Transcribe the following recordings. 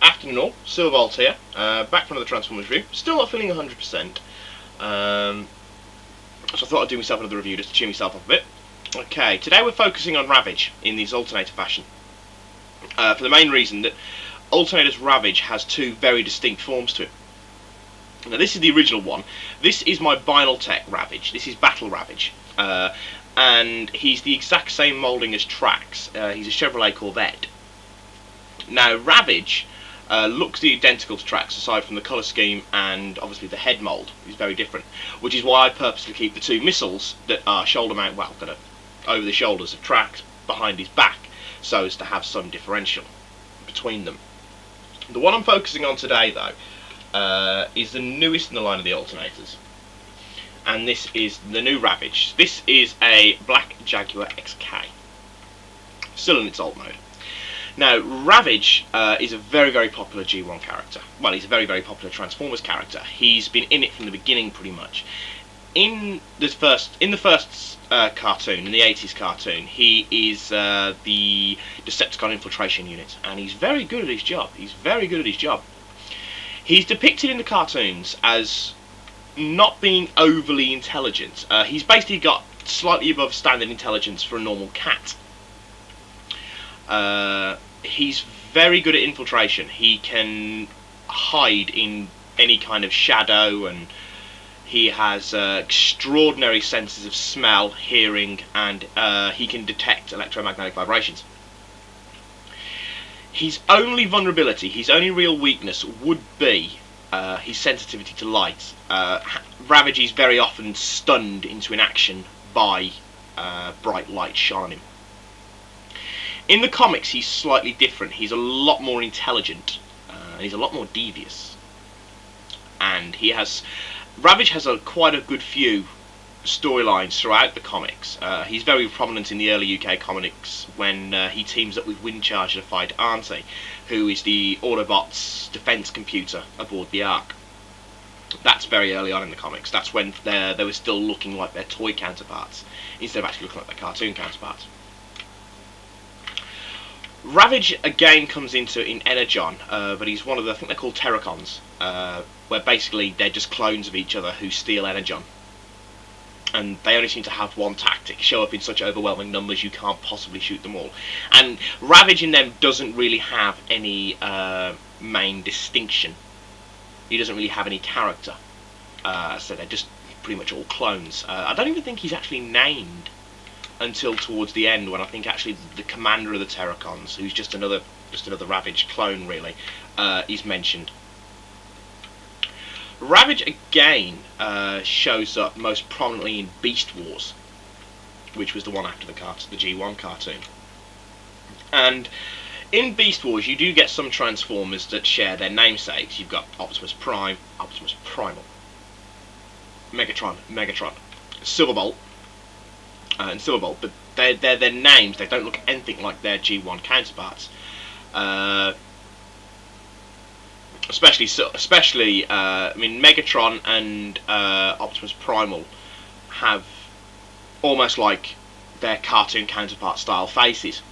Afternoon all, Silverbolt here, back for another Transformers review. Still not feeling 100%, so I thought I'd do myself another review just to cheer myself up a bit. Okay, today we're focusing on Ravage in this Alternator fashion, for the main reason that Alternator's Ravage has two very distinct forms to it. Now this is the original one. This is my Vinyl Tech Ravage. This is Battle Ravage, and he's the exact same moulding as Trax. He's a Chevrolet Corvette. Now Ravage looks identical to Trax aside from the colour scheme and obviously the head mould is very different, which is why I purposely keep the two missiles that are shoulder mount, well, that are over the shoulders of Trax behind his back, so as to have some differential between them. The one I'm focusing on today though is the newest in the line of the alternators, and this is the new Ravage. This is a black Jaguar XK, still in its old mode. Now, Ravage is a very, very popular G1 character. Well, he's a very, very popular Transformers character. He's been in it from the beginning, pretty much. In the first cartoon, in the 80s cartoon, he is the Decepticon infiltration unit, and he's very good at his job. He's very good at his job. He's depicted in the cartoons as not being overly intelligent. He's basically got slightly above standard intelligence for a normal cat. He's very good at infiltration. He can hide in any kind of shadow, and he has extraordinary senses of smell, hearing, and he can detect electromagnetic vibrations. His only vulnerability, his only real weakness would be his sensitivity to light. Ravage is very often stunned into inaction by bright light shone on him. In the comics, he's slightly different. He's a lot more intelligent, and he's a lot more devious. And Ravage has quite a good few storylines throughout the comics. He's very prominent in the early UK comics when he teams up with Windcharger to fight Auntie, who is the Autobots' defense computer aboard the Ark. That's very early on in the comics. That's when they were still looking like their toy counterparts, instead of actually looking like their cartoon counterparts. Ravage again comes into in Energon, but he's one of the, I think they're called Terracons, where basically they're just clones of each other who steal Energon. And they only seem to have one tactic: show up in such overwhelming numbers you can't possibly shoot them all. And Ravage in them doesn't really have any main distinction. He doesn't really have any character. So they're just pretty much all clones. I don't even think he's actually named until towards the end, when I think actually the commander of the Terracons, who's just another Ravage clone really, is mentioned. Ravage again shows up most prominently in Beast Wars, which was the one after the G1 cartoon. And in Beast Wars you do get some Transformers that share their namesakes. You've got Optimus Prime, Optimus Primal, Megatron, Silverbolt, and Silverbolt, but they're their names. They don't look anything like their G1 counterparts. Especially, I mean, Megatron and Optimus Primal have almost like their cartoon counterpart style faces.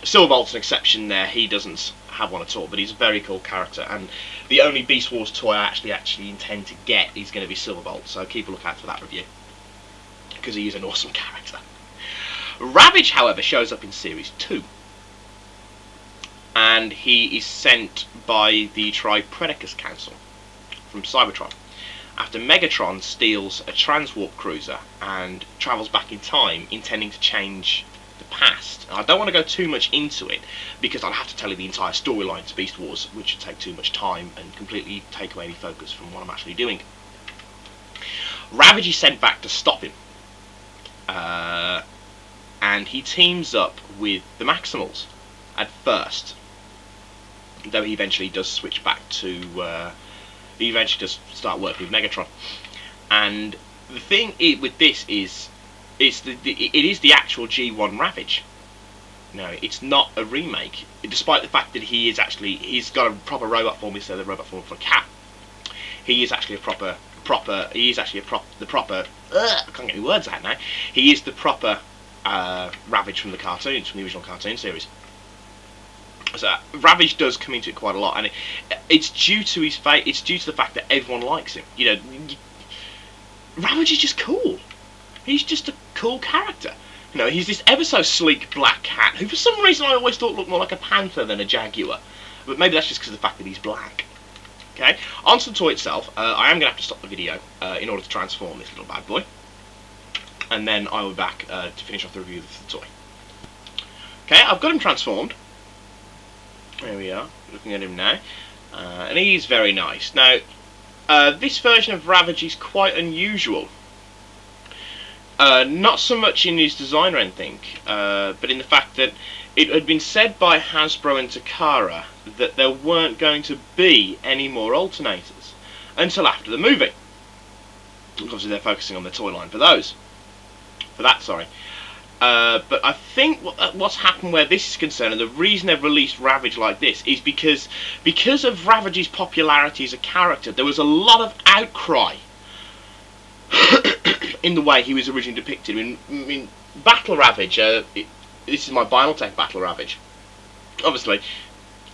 Silverbolt's an exception there. He doesn't have one at all, but he's a very cool character, and the only Beast Wars toy I actually intend to get is going to be Silverbolt, so keep a lookout for that review, because he is an awesome character. Ravage, however, shows up in Series 2, and he is sent by the Tripredacus Council from Cybertron after Megatron steals a transwarp cruiser and travels back in time, intending to change the past. And I don't want to go too much into it, because I'll have to tell you the entire storyline to Beast Wars, which would take too much time and completely take away any focus from what I'm actually doing. Ravage is sent back to stop him. And he teams up with the Maximals at first, though he eventually does switch back to, he eventually does start working with Megatron. And the thing with this is, it is the actual G1 Ravage. No, it's not a remake, despite the fact that he's got a proper robot form instead of the robot form for a cat. He is actually I can't get any words out now. He is the proper Ravage from the cartoons, from the original cartoon series. So Ravage does come into it quite a lot, and it's due to his fate. It's due to the fact that everyone likes him. You know, Ravage is just cool. He's just a cool character. You know, he's this ever so sleek black cat who, for some reason, I always thought looked more like a panther than a jaguar. But maybe that's just because of the fact that he's black. Okay, on to the toy itself. I am going to have to stop the video in order to transform this little bad boy, and then I will be back to finish off the review of the toy. Okay, I've got him transformed. There we are, looking at him now, and he's very nice. Now, this version of Ravage is quite unusual. Not so much in his design or anything, but in the fact that it had been said by Hasbro and Takara that there weren't going to be any more alternators until after the movie. Obviously they're focusing on the toy line for that, sorry. But I think what's happened where this is concerned, and the reason they've released Ravage like this, is because of Ravage's popularity as a character, there was a lot of outcry in the way he was originally depicted. I mean Battle Ravage, this is my Binaltech Battle Ravage. Obviously,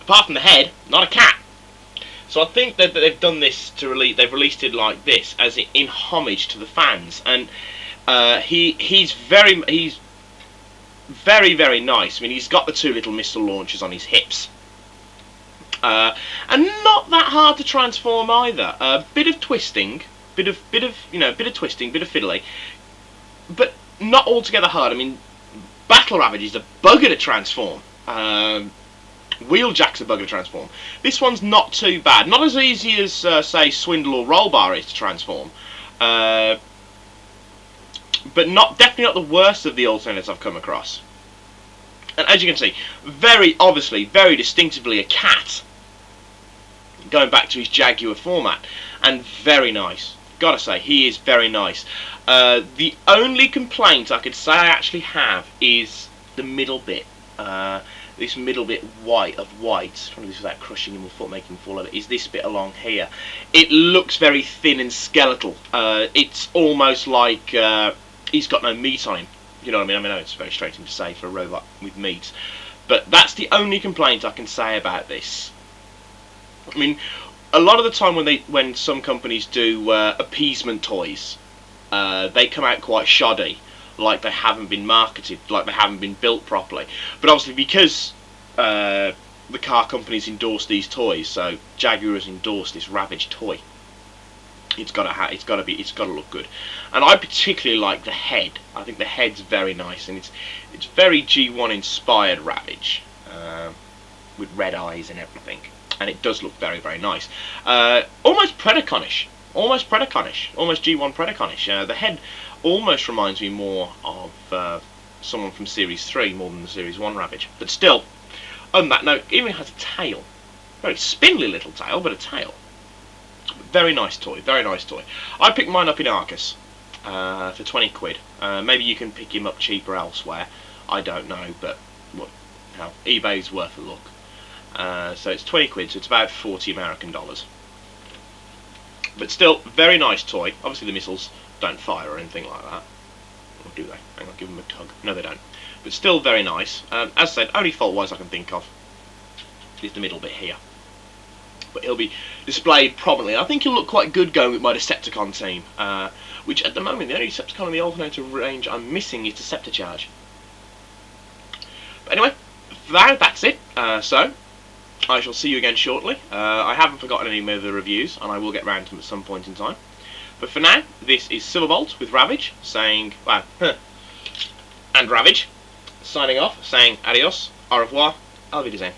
apart from the head, not a cat. So I think that they've done this they've released it like this, as in homage to the fans, and he's very nice. I mean, he's got the two little missile launchers on his hips, and not that hard to transform either. A bit of twisting, bit of twisting, bit of fiddly, but not altogether hard. I mean, Battle Ravage is a bugger to transform. Wheeljack's a bugger to transform. This one's not too bad. Not as easy as, say, Swindle or Rollbar is to transform. But definitely not the worst of the alternatives I've come across. And as you can see, very obviously, very distinctively a cat. Going back to his Jaguar format. And very nice. Gotta say, he is very nice. The only complaint I could say I actually have is the middle bit. This middle bit of white, trying to do this without crushing him or making him fall over, is this bit along here. It looks very thin and skeletal. It's almost like he's got no meat on him. You know what I mean? I mean, I know it's very strange thing to say for a robot with meat, but that's the only complaint I can say about this. I mean, a lot of the time when some companies do appeasement toys, they come out quite shoddy, like they haven't been marketed, like they haven't been built properly. But obviously, because the car companies endorse these toys, so Jaguar has endorsed this Ravage toy. It's got to look good. And I particularly like the head. I think the head's very nice, and it's very G1 inspired Ravage, with red eyes and everything. And it does look very, very nice. Almost Predaconish. Almost G1 Predaconish. The head almost reminds me more of someone from Series 3 more than the Series 1 Ravage. But still, on that note, it even has a tail. Very spindly little tail, but a tail. Very nice toy, very nice toy. I picked mine up in Arcus for 20 quid. Maybe you can pick him up cheaper elsewhere. I don't know, but well, eBay's worth a look. So it's 20 quid, so it's about 40 American dollars. But still, very nice toy. Obviously the missiles don't fire or anything like that. Or do they? Hang on, give them a tug. No, they don't. But still very nice. As I said, only fault-wise I can think of is the middle bit here. But he'll be displayed prominently. I think he'll look quite good going with my Decepticon team. Which at the moment, the only Decepticon in the Alternator range I'm missing is Decepticharge. But anyway, that's it. So, I shall see you again shortly. I haven't forgotten any of the reviews, and I will get round to them at some point in time. But for now, this is Silverbolt with Ravage, saying, well, and Ravage, signing off, saying adios, au revoir, auf Wiedersehen.